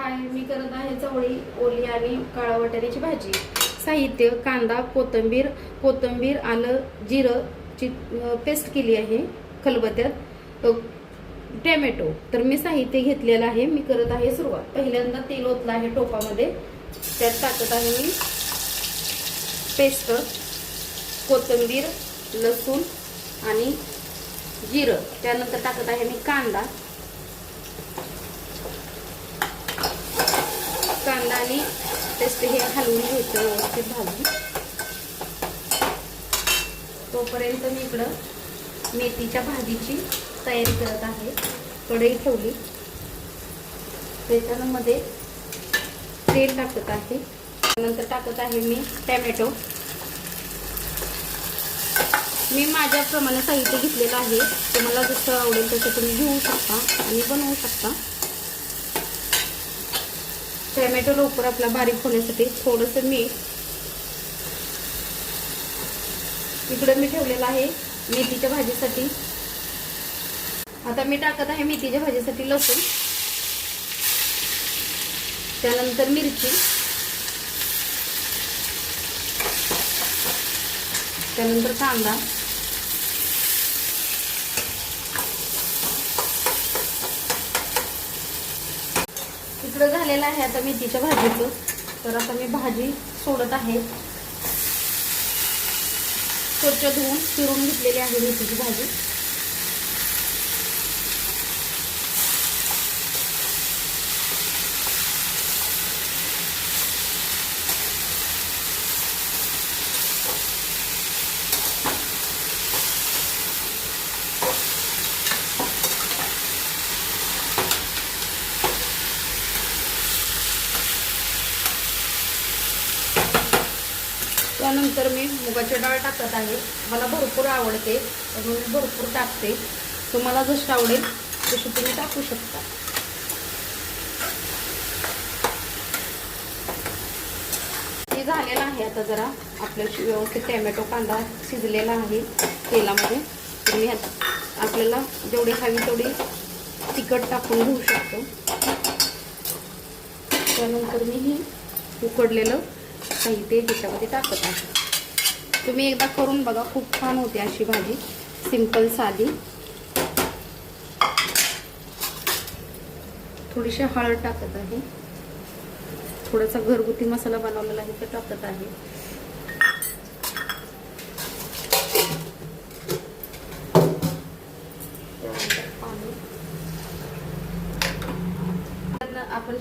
हाय, मी करत आहे चवळी ओली आणि काळा वाटाण्याची भाजी। साहित्य: कांदा, कोथिंबीर, आलं, जिरं ची पेस्ट केली आहे खलबत्त्यात, टोमॅटो। तर मी साहित्य घेतलेलं आहे। मी करत आहे सुरुवात। पहिल्यांदा तेल ओतलं आहे टोपामध्ये, त्यात टाकत आहे मी पेस्ट, कोथिंबीर, लसूण आणि जिरं। त्यानंतर टाकत आहे मी कांदा आणि पेस्ट हे हलवून घ्यायचं व्यवस्थित भाजून। तोपर्यंत मी इकडं मेथीच्या भाजीची तयारी करत आहे। कढई ठेवली, त्याच्यामध्ये तेल टाकत आहे। नंतर टाकत आहे मी टोमॅटो। मी माझ्याप्रमाणे साहित्य घेतलेलं आहे, तुम्हाला जसं आवडेल तसं तुम्ही घेऊ शकता आणि बनवू शकता। टोमॅटो लवकर आपला बारीक होण्यासाठी थोडंसं मीठ। इकडे मी ठेवलेलं आहे मेथीच्या भाजीसाठी। आता मी टाकत आहे मेथीच्या भाजीसाठी लसूण, त्यानंतर मिरची, त्यानंतर कांदा, इकडे झालेलं आहे आता मेथीच्या भाजीचं। तर आता मी भाजी सोडत आहे। स्वच्छ धुवून चिरून घेतलेली आहे मेथीची भाजी। त्यानंतर मी मुगाची डाळ टाकत आहे। मला भरपूर आवडते म्हणून मी भरपूर टाकते। तुम्हाला जसं आवडेल तशी तुम्ही टाकू शकता। हे झालेलं आहे। आता जरा आपल्या व्यवस्थित टोमॅटो कांदा शिजलेला आहे तेलामध्ये। तुम्ही आपल्याला जेवढी हवी तेवढी तिखट टाकून घेऊ शकतो। त्यानंतर मी ही उकडलेलं साहित्य त्याच्यामध्ये टाकत आहे। तुम्ही एकदा करून बघा, खूप छान होते अशी भाजी, सिंपल साधी। थोडीशी हळद टाकत आहे, थोडासा घरगुती मसाला बनवलेला आहे ते टाकत आहे। आपण